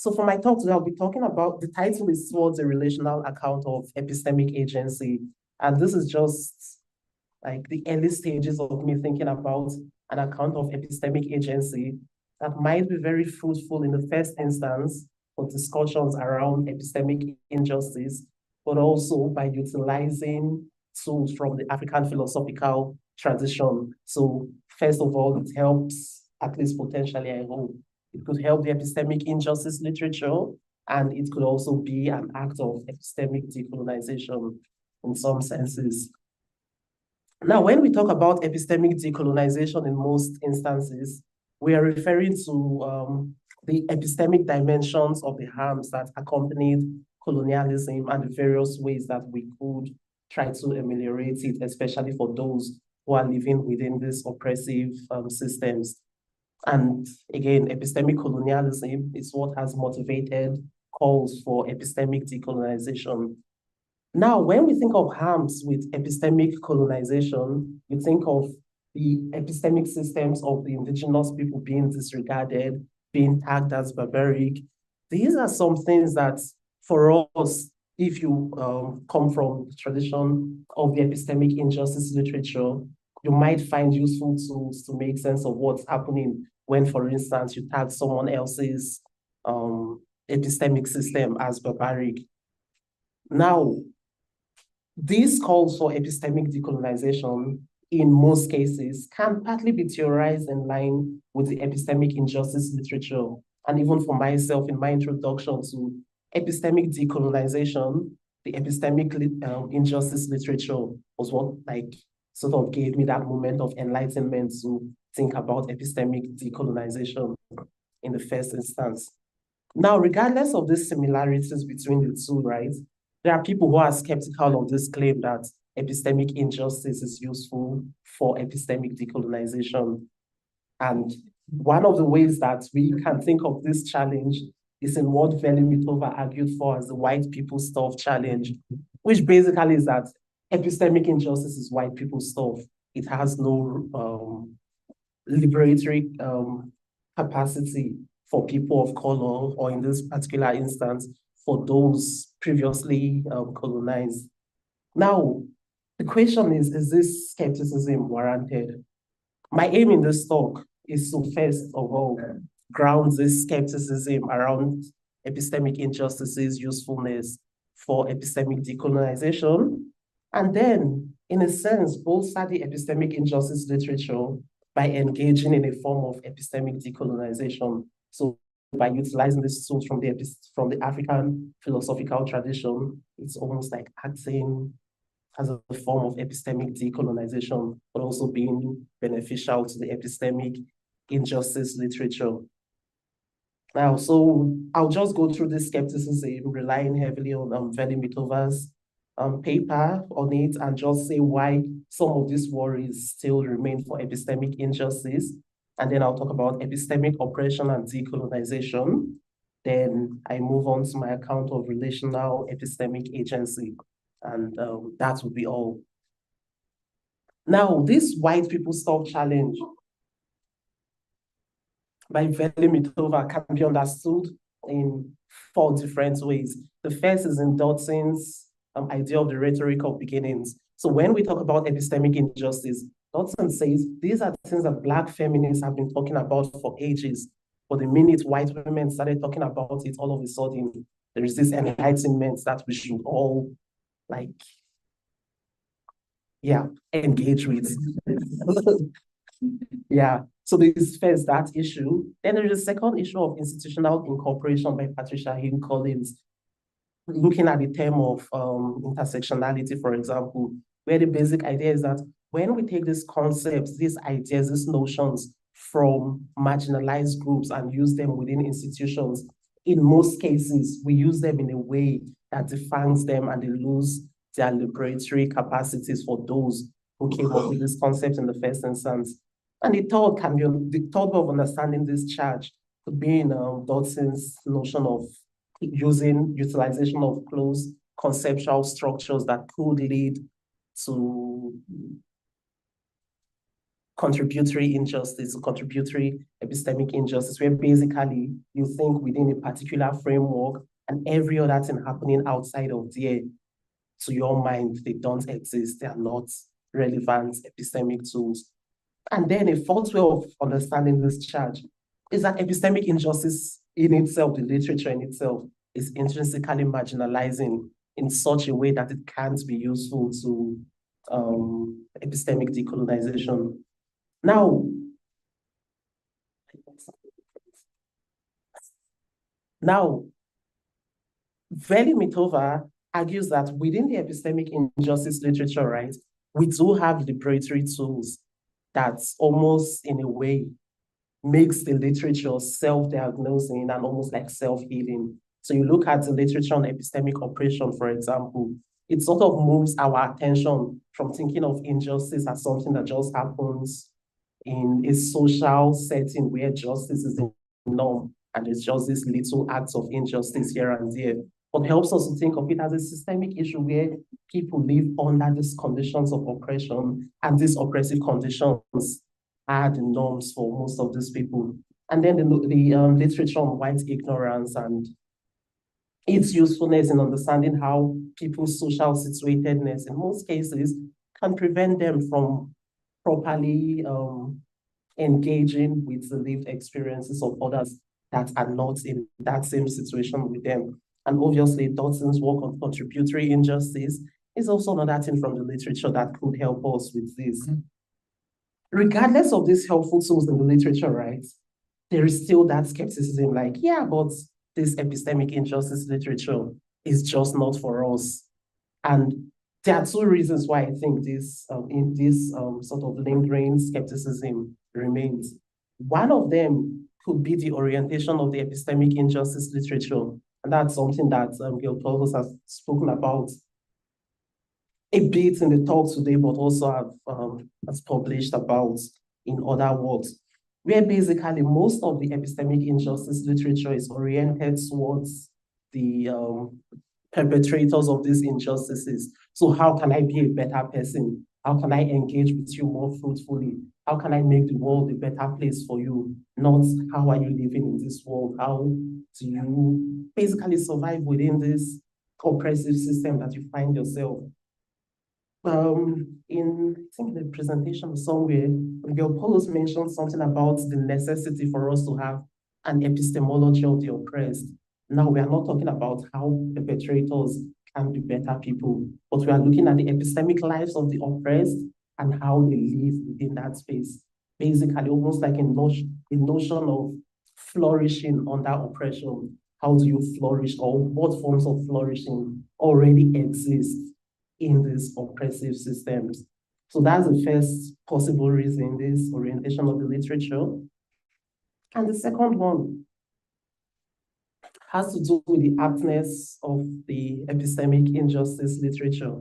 So for my talk today, I'll be talking about, the title is Towards a Relational Account of Epistemic Agency. And this is just like the early stages of me thinking about an account of epistemic agency that might be very fruitful in the first instance for discussions around epistemic injustice, but also by utilizing tools from the African philosophical tradition. So first of all, it helps, at least potentially, I hope, it could help the epistemic injustice literature, and it could also be an act of epistemic decolonization in some senses. Now, when we talk about epistemic decolonization in most instances, we are referring to the epistemic dimensions of the harms that accompanied colonialism and the various ways that we could try to ameliorate it, especially for those who are living within these oppressive systems. And again, epistemic colonialism is what has motivated calls for epistemic decolonization. Now, when we think of harms with epistemic colonization, we think of the epistemic systems of the indigenous people being disregarded, being tagged as barbaric. These are some things that, for us, if you come from the tradition of the epistemic injustice literature, you might find useful tools to make sense of what's happening when, for instance, you tag someone else's epistemic system as barbaric. Now, these calls for epistemic decolonization, in most cases, can partly be theorized in line with the epistemic injustice literature. And even for myself, in my introduction to epistemic decolonization, the epistemic injustice literature was what sort of gave me that moment of enlightenment to think about epistemic decolonization in the first instance. Now, regardless of the similarities between the two, right, there are people who are skeptical of this claim that epistemic injustice is useful for epistemic decolonization. And one of the ways that we can think of this challenge is in what Mitova argued for as the white people stuff challenge, which basically is that epistemic injustice is white people stuff. It has no liberatory capacity for people of color, or in this particular instance, for those previously colonized. Now, the question is this skepticism warranted? My aim in this talk is to first of all ground this skepticism around epistemic injustices, usefulness for epistemic decolonization, and then, in a sense, bolster the epistemic injustice literature by engaging in a form of epistemic decolonization. So by utilizing these tools from the African philosophical tradition, it's almost like acting as a form of epistemic decolonization, but also being beneficial to the epistemic injustice literature. Now, so I'll just go through this skepticism, relying heavily on Mitova's paper on it, and just say why some of these worries still remain for epistemic injustice. And then I'll talk about epistemic oppression and decolonization. Then I move on to my account of relational epistemic agency. And that would be all. Now, this white people stuff challenge by Mitova can be understood in 4 different ways. The first is in Dodson's idea of the rhetoric of beginnings. So when we talk about epistemic injustice, Dodson says these are things that Black feminists have been talking about for ages. But the minute white women started talking about it, all of a sudden, there is this enlightenment that we should all engage with. Yeah, so there's first that issue. Then there is a second issue of institutional incorporation by Patricia Hill Collins, looking at the term of intersectionality, for example, where the basic idea is that when we take these concepts, these ideas, these notions from marginalized groups and use them within institutions, in most cases, we use them in a way that defines them and they lose their liberatory capacities for those who came up with this concept in the first instance. And the third way of understanding this charge could be in Dodson's notion of utilization of closed conceptual structures that could lead to contributory injustice, contributory epistemic injustice, where basically you think within a particular framework and every other thing happening outside of there, to your mind, they don't exist, they are not relevant epistemic tools. And then a false way of understanding this charge is that epistemic injustice in itself, the literature in itself, is intrinsically marginalizing in such a way that it can't be useful to epistemic decolonization. Now, Veli-Mitova argues that within the epistemic injustice literature, right, we do have liberatory tools that almost in a way makes the literature self-diagnosing and almost like self-healing. So you look at the literature on epistemic oppression, for example, it sort of moves our attention from thinking of injustice as something that just happens in a social setting where justice is the norm and it's just these little acts of injustice here and there, but helps us to think of it as a systemic issue where people live under these conditions of oppression, and these oppressive conditions are the norms for most of these people. And then the literature on white ignorance and its usefulness in understanding how people's social situatedness in most cases can prevent them from properly engaging with the lived experiences of others that are not in that same situation with them. And obviously, Dodson's work on contributory injustice is also another thing from the literature that could help us with this. Regardless of these helpful tools in the literature, right, there is still that skepticism like, yeah, but this epistemic injustice literature is just not for us. And there are two reasons why I think this sort of lingering skepticism remains. One of them could be the orientation of the epistemic injustice literature. And that's something that Gil has spoken about a bit in the talk today, but also has published about in other works, where basically most of the epistemic injustice literature is oriented towards the perpetrators of these injustices. So how can I be a better person? How can I engage with you more fruitfully? How can I make the world a better place for you? Not how are you living in this world? How do you basically survive within this oppressive system that you find yourself? In I think the presentation somewhere, Gil mentioned something about the necessity for us to have an epistemology of the oppressed. Now, we are not talking about how perpetrators can be better people, but we are looking at the epistemic lives of the oppressed and how they live within that space. Basically, almost like a notion of flourishing under oppression. How do you flourish, or what forms of flourishing already exist in these oppressive systems? So that's the first possible reason, this orientation of the literature. And the second one has to do with the aptness of the epistemic injustice literature.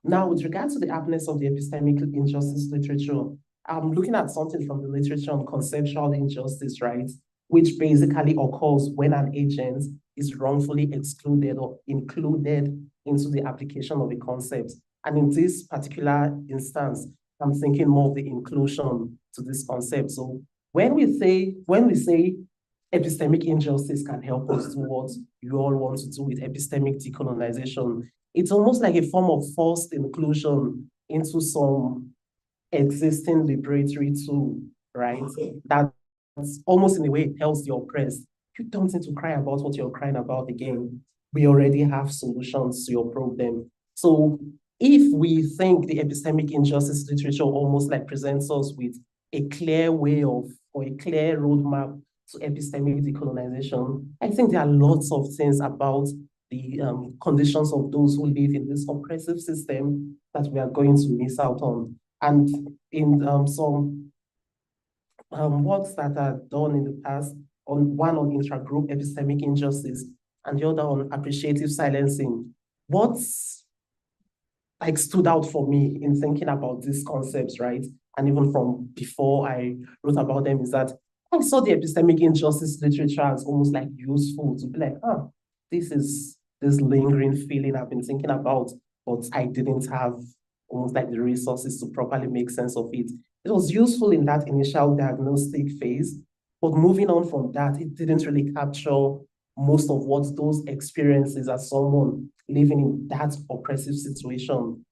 Now, with regard to the aptness of the epistemic injustice literature, I'm looking at something from the literature on conceptual injustice, right? Which basically occurs when an agent is wrongfully excluded or included into the application of a concept. And in this particular instance, I'm thinking more of the inclusion to this concept. So when we say epistemic injustice can help us do what you all want to do with epistemic decolonization, it's almost like a form of forced inclusion into some existing liberatory tool, right? That's almost in a way tells the oppressed, you don't need to cry about what you're crying about again. We already have solutions to your problem. So if we think the epistemic injustice literature almost like presents us with a clear way of, or a clear roadmap to epistemic decolonization, I think there are lots of things about the conditions of those who live in this oppressive system that we are going to miss out on. And in some works that are done in the past, one on intragroup epistemic injustice and the other on appreciative silencing, what's like stood out for me in thinking about these concepts, right? And even from before I wrote about them, is that I saw the epistemic injustice literature as almost like useful to be like, this is this lingering feeling I've been thinking about, but I didn't have almost like the resources to properly make sense of it. It was useful in that initial diagnostic phase, but moving on from that, it didn't really capture most of what those experiences as someone living in that oppressive situation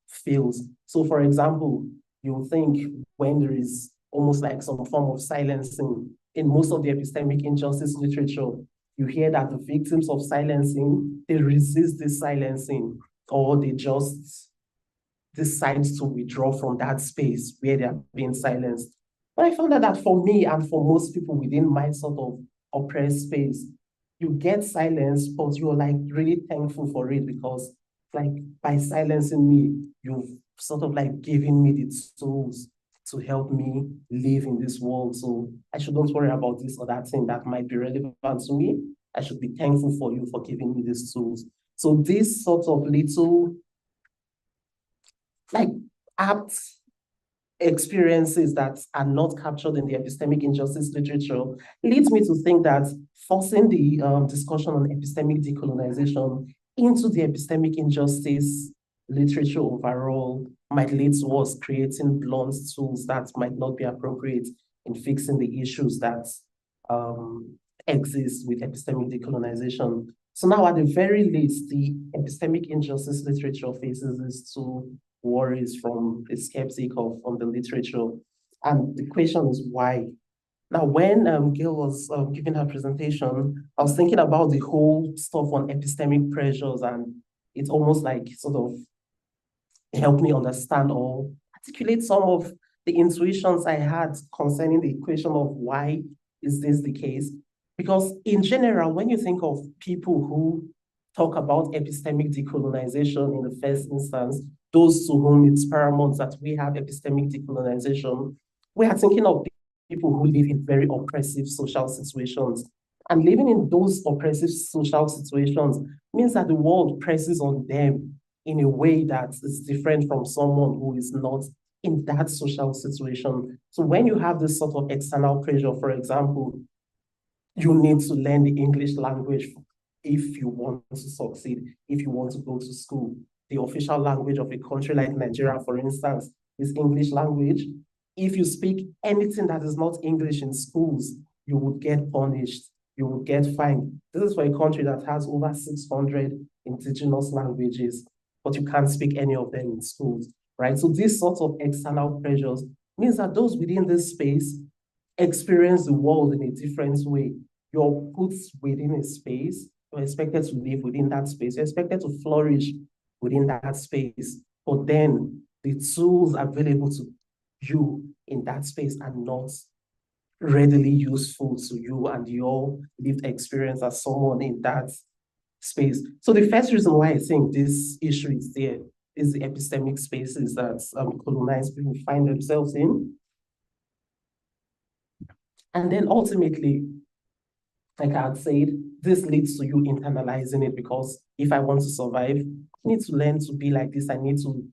feels. So for example, you'll think when there is almost like some form of silencing in most of the epistemic injustice literature, you hear that the victims of silencing, they resist this silencing, or they just decide to withdraw from that space where they are being silenced. But I found that for me and for most people within my sort of oppressed space, you get silence, but you're like really thankful for it because like by silencing me, you've sort of like given me the tools to help me live in this world. So I shouldn't worry about this or that thing that might be relevant to me. I should be thankful for you for giving me these tools. So this sort of little like apt experiences that are not captured in the epistemic injustice literature leads me to think that forcing the discussion on epistemic decolonization into the epistemic injustice literature overall might lead to us creating blunt tools that might not be appropriate in fixing the issues that exist with epistemic decolonization. So now at the very least, the epistemic injustice literature faces these two worries from the skeptic of the literature. And the question is why? Now, when Gail was giving her presentation, I was thinking about the whole stuff on epistemic pressures, and it's almost like sort of helped me understand or articulate some of the intuitions I had concerning the question of why is this the case? Because in general, when you think of people who talk about epistemic decolonization in the first instance, those to whom it's paramount that we have epistemic decolonization, we are thinking of people who live in very oppressive social situations. And living in those oppressive social situations means that the world presses on them in a way that is different from someone who is not in that social situation. So when you have this sort of external pressure, for example, you need to learn the English language if you want to succeed, if you want to go to school. The official language of a country like Nigeria, for instance, is English language. If you speak anything that is not English in schools, you would get punished, you would get fined. This is for a country that has over 600 indigenous languages, but you can't speak any of them in schools, right? So these sorts of external pressures means that those within this space experience the world in a different way. You're put within a space, you're expected to live within that space, you're expected to flourish within that space, but then the tools available to you in that space are not readily useful to you and your lived experience as someone in that space. So the first reason why I think this issue is there is the epistemic spaces that colonized people find themselves in. And then ultimately, like I had said, this leads to you internalizing it because if I want to survive, I need to learn to be like this. I need to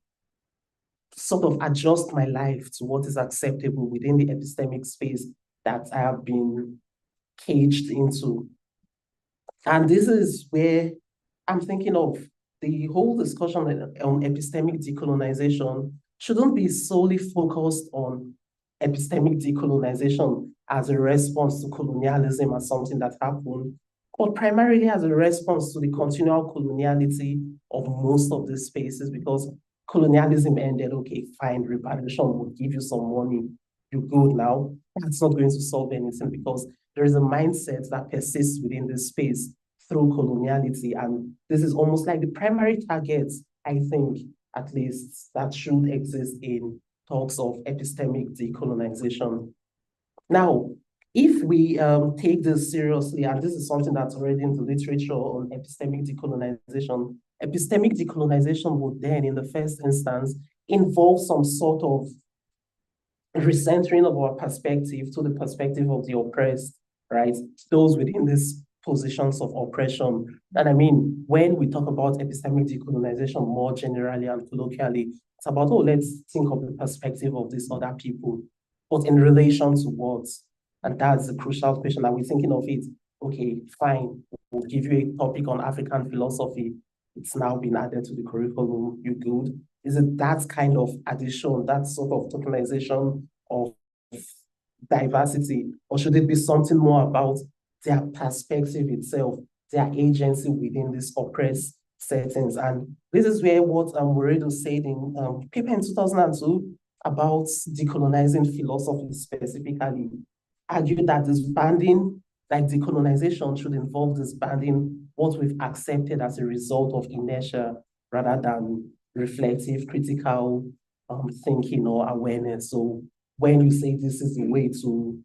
sort of adjust my life to what is acceptable within the epistemic space that I have been caged into. And this is where I'm thinking of the whole discussion on epistemic decolonization shouldn't be solely focused on epistemic decolonization as a response to colonialism as something that happened, but primarily as a response to the continual coloniality of most of these spaces, because colonialism ended, okay, fine, repatriation will give you some money, you're good now. That's not going to solve anything because there is a mindset that persists within this space through coloniality. And this is almost like the primary target, I think, at least, that should exist in talks of epistemic decolonization. Now, if we take this seriously, and this is something that's already in the literature on epistemic decolonization would then, in the first instance, involve some sort of recentering of our perspective to the perspective of the oppressed, right? Those within these positions of oppression. And I mean, when we talk about epistemic decolonization more generally and colloquially, it's about, oh, let's think of the perspective of these other people, but in relation to what? And that's the crucial question. Are we thinking of it? Okay, fine, we'll give you a topic on African philosophy. It's now been added to the curriculum, you good. Is it that kind of addition, that sort of tokenization of diversity, or should it be something more about their perspective itself, their agency within these oppressed settings? And this is where what Moredo said in paper in 2002 about decolonizing philosophy specifically, argued that disbanding, like decolonization, should involve disbanding what we've accepted as a result of inertia rather than reflective, critical thinking or awareness. So when you say this is a way to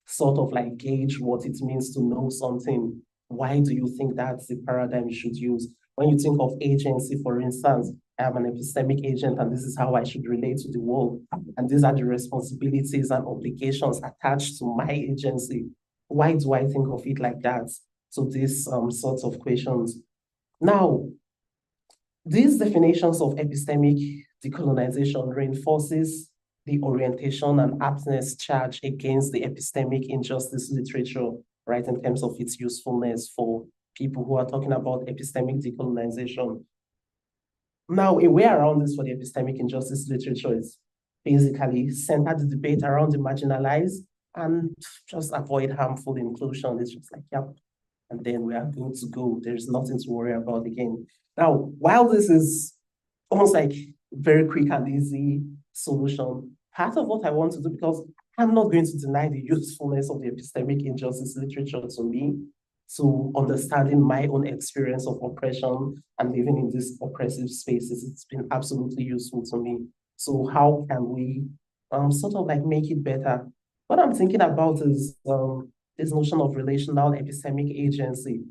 sort of like gauge what it means to know something, why do you think that's the paradigm you should use? When you think of agency, for instance, I am an epistemic agent and this is how I should relate to the world. And these are the responsibilities and obligations attached to my agency. Why do I think of it like that? So these sorts of questions. Now, these definitions of epistemic decolonization reinforces the orientation and aptness charge against the epistemic injustice literature, right, in terms of its usefulness for people who are talking about epistemic decolonization. Now, a way around this for the epistemic injustice literature is basically center the debate around the marginalized and just avoid harmful inclusion. It's just like, yep, and then we are good to go. There's nothing to worry about again. Now, while this is almost like very quick and easy solution, part of what I want to do, because I'm not going to deny the usefulness of the epistemic injustice literature to me, to understanding my own experience of oppression and living in these oppressive spaces, it's been absolutely useful to me. So how can we sort of like make it better? What I'm thinking about is this notion of relational epistemic agency.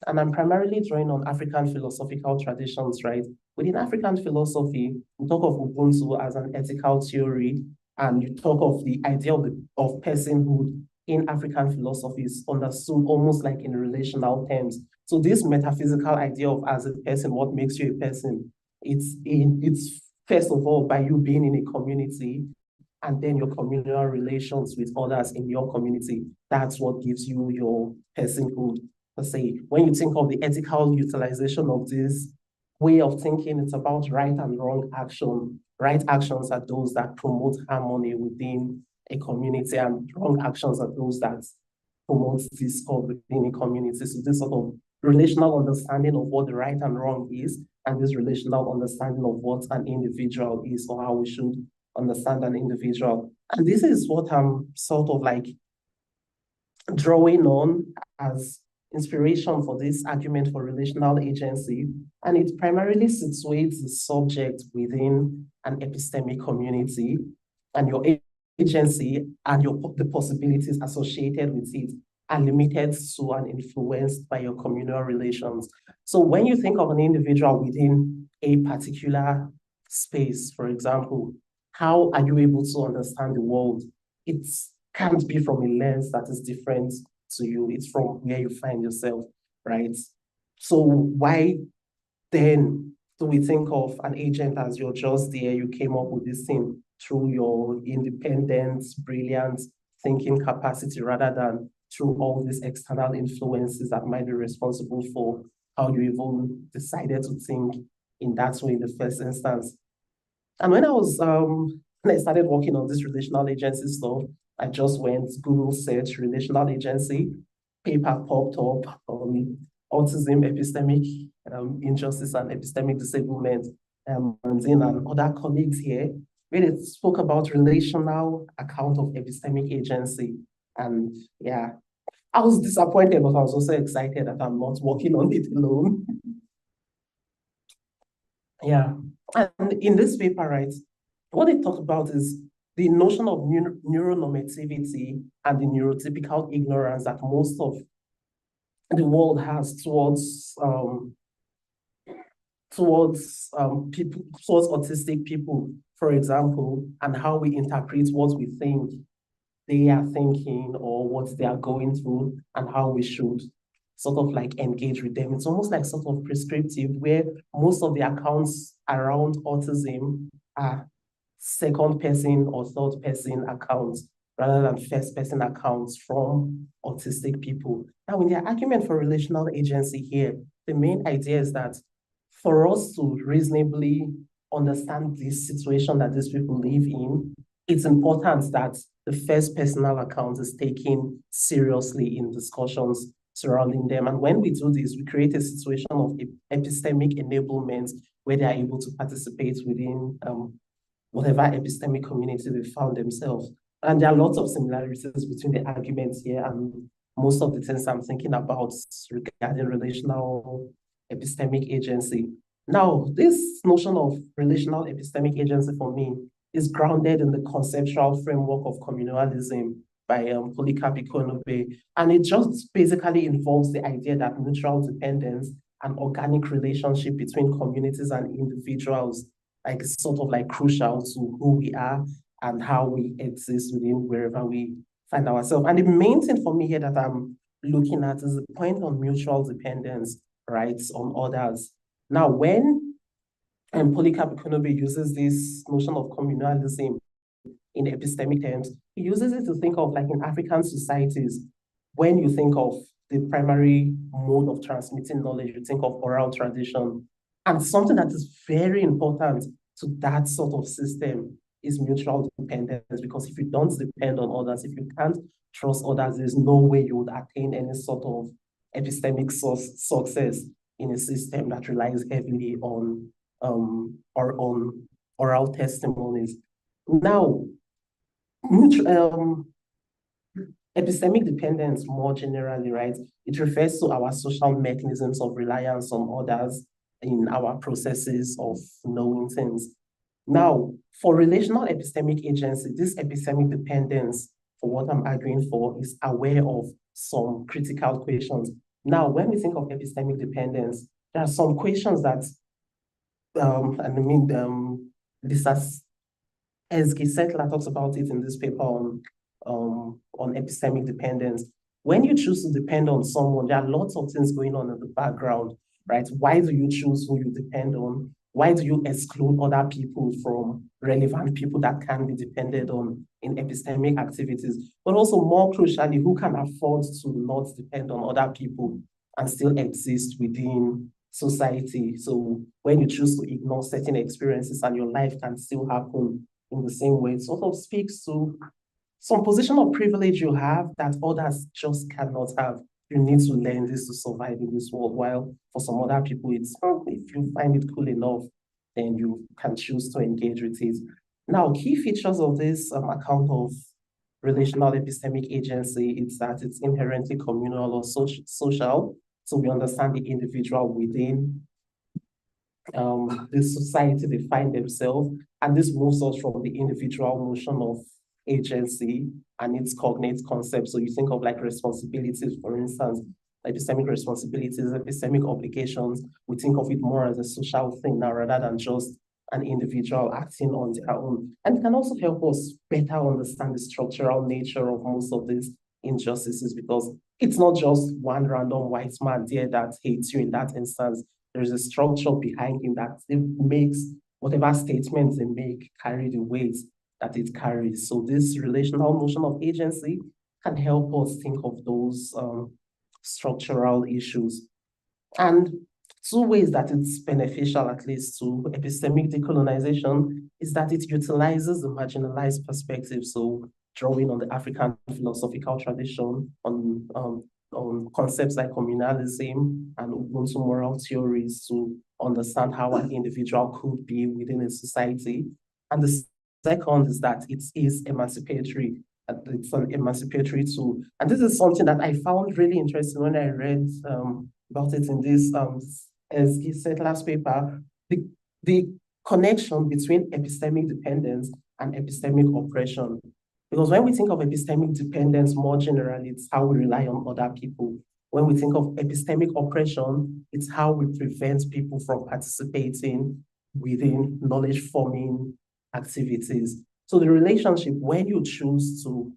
And I'm primarily drawing on African philosophical traditions, right? Within African philosophy, we talk of Ubuntu as an ethical theory, and you talk of the idea of personhood in African philosophy is understood almost like in relational terms. So this metaphysical idea of as a person, what makes you a person, it's first of all by you being in a community, and then your communal relations with others in your community. That's what gives you your personhood. Let's say, when you think of the ethical utilization of this way of thinking, it's about right and wrong action. Right actions are those that promote harmony within a community, and wrong actions are those that promote discord within a community. So this sort of relational understanding of what the right and wrong is, and this relational understanding of what an individual is, or how we should understand an individual. And this is what I'm sort of like drawing on as inspiration for this argument for relational agency. And it primarily situates the subject within an epistemic community, and your agency and the possibilities associated with it are limited to and influenced by your communal relations. So when you think of an individual within a particular space, for example, how are you able to understand the world? It can't be from a lens that is different to you. It's from where you find yourself, right? So why then do we think of an agent as you're just there, you came up with this thing through your independent, brilliant thinking capacity rather than through all these external influences that might be responsible for how you even decided to think in that way in the first instance? And when I started working on this relational agency stuff, I just went Google search relational agency, paper popped up on autism, epistemic injustice, and epistemic disablement. And other colleagues here really spoke about relational account of epistemic agency. And yeah, I was disappointed, but I was also excited that I'm not working on it alone. Yeah, and in this paper, right, what they talk about is the notion of neuronormativity and the neurotypical ignorance that most of the world has towards people, towards autistic people, for example, and how we interpret what we think they are thinking or what they are going through, and how we should sort of like engage with them. It's almost like sort of prescriptive, where most of the accounts around autism are second person or third person accounts rather than first person accounts from autistic people. Now, in their argument for relational agency here, the main idea is that for us to reasonably understand this situation that these people live in, it's important that the first personal account is taken seriously in discussions surrounding them. And when we do this, we create a situation of epistemic enablement where they are able to participate within whatever epistemic community they found themselves. And there are lots of similarities between the arguments here and most of the things I'm thinking about regarding relational epistemic agency. Now, this notion of relational epistemic agency for me is grounded in the conceptual framework of communalism by Polycarp Econobe. And it just basically involves the idea that mutual dependence and organic relationship between communities and individuals like sort of like crucial to who we are and how we exist within wherever we find ourselves. And the main thing for me here that I'm looking at is the point on mutual dependence, right, on others. Now, when Polycarp Econobe uses this notion of communalism in epistemic terms, he uses it to think of like in African societies, when you think of the primary mode of transmitting knowledge, you think of oral tradition. And something that is very important to that sort of system is mutual dependence, because if you don't depend on others, if you can't trust others, there's no way you would attain any sort of epistemic success in a system that relies heavily on or on oral testimonies. Now, epistemic dependence more generally, right? It refers to our social mechanisms of reliance on others in our processes of knowing things. Now, for relational epistemic agency, this epistemic dependence, for what I'm arguing for, is aware of some critical questions. Now, when we think of epistemic dependence, there are some questions that, Lisa Settler talks about it in this paper on epistemic dependence. When you choose to depend on someone, there are lots of things going on in the background, right? Why do you choose who you depend on? Why do you exclude other people from relevant people that can be depended on in epistemic activities? But also more crucially, who can afford to not depend on other people and still exist within society? So when you choose to ignore certain experiences and your life can still happen in the same way, it sort of speaks to some position of privilege you have that others just cannot have. You need to learn this to survive in this world, while for some other people, it's, if you find it cool enough, then you can choose to engage with it. Now, key features of this account of relational epistemic agency is that it's inherently communal or social. So we understand the individual within the society they find themselves. And this moves us from the individual notion of agency and its cognate concepts. So you think of like responsibilities, for instance, epistemic responsibilities, epistemic obligations. We think of it more as a social thing now rather than just an individual acting on their own. And it can also help us better understand the structural nature of most of these injustices, because it's not just one random white man there that hates you in that instance. There's a structure behind him that it makes whatever statements they make carry the weight that it carries. So this relational notion of agency can help us think of those structural issues. And two ways that it's beneficial, at least to epistemic decolonization, is that it utilizes the marginalized perspective. So drawing on the African philosophical tradition on concepts like communalism and Ubuntu moral theories to understand how an individual could be within a society. And the second is that it is emancipatory. It's an emancipatory tool. And this is something that I found really interesting when I read about it in this Settler's paper, the connection between epistemic dependence and epistemic oppression. Because when we think of epistemic dependence more generally, it's how we rely on other people. When we think of epistemic oppression, it's how we prevent people from participating within knowledge-forming activities. So the relationship, when you choose to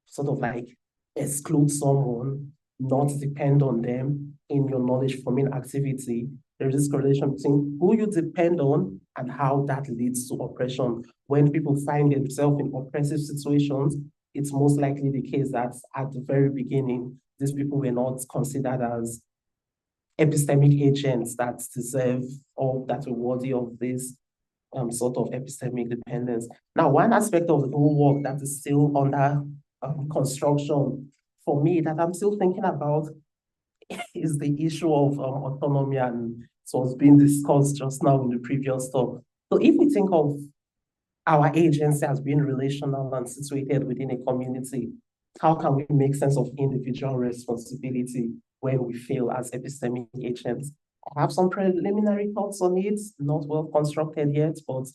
sort of like exclude someone, not depend on them in your knowledge-forming activity, there's this correlation between who you depend on and how that leads to oppression. When people find themselves in oppressive situations, it's most likely the case that at the very beginning, these people were not considered as epistemic agents that deserve or that are worthy of this sort of epistemic dependence. Now, one aspect of the whole work that is still under construction for me that I'm still thinking about is the issue of autonomy, and it was being discussed just now in the previous talk. So if we think of our agency as being relational and situated within a community, how can we make sense of individual responsibility when we fail as epistemic agents? I have some preliminary thoughts on it, not well constructed yet, but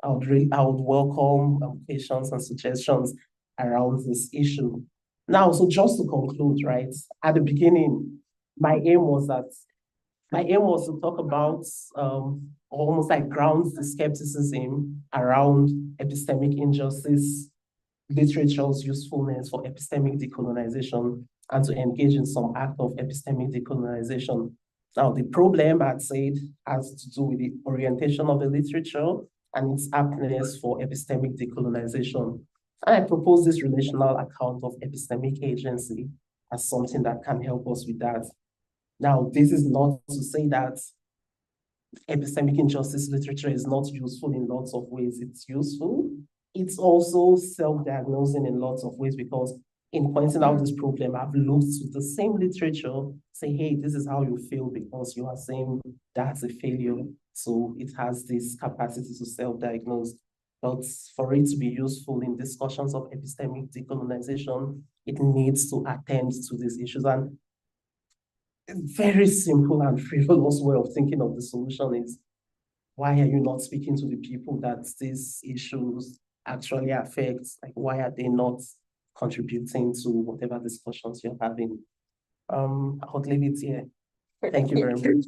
I would welcome questions and suggestions around this issue. Now, so just to conclude, right, at the beginning, my aim was to talk about almost like grounds the skepticism around epistemic injustice, literature's usefulness for epistemic decolonization, and to engage in some act of epistemic decolonization. Now, the problem, I'd say, has to do with the orientation of the literature and its aptness for epistemic decolonization. And I propose this relational account of epistemic agency as something that can help us with that. Now, this is not to say that epistemic injustice literature is not useful in lots of ways. It's useful. It's also self-diagnosing in lots of ways, because in pointing out this problem, I've looked to the same literature, say, hey, this is how you feel because you are saying that's a failure. So it has this capacity to self-diagnose. But for it to be useful in discussions of epistemic decolonization, it needs to attend to these issues. And a very simple and frivolous way of thinking of the solution is, why are you not speaking to the people that these issues actually affect? Like, why are they not contributing to whatever discussions you're having? I'll leave it here. Thank you very much.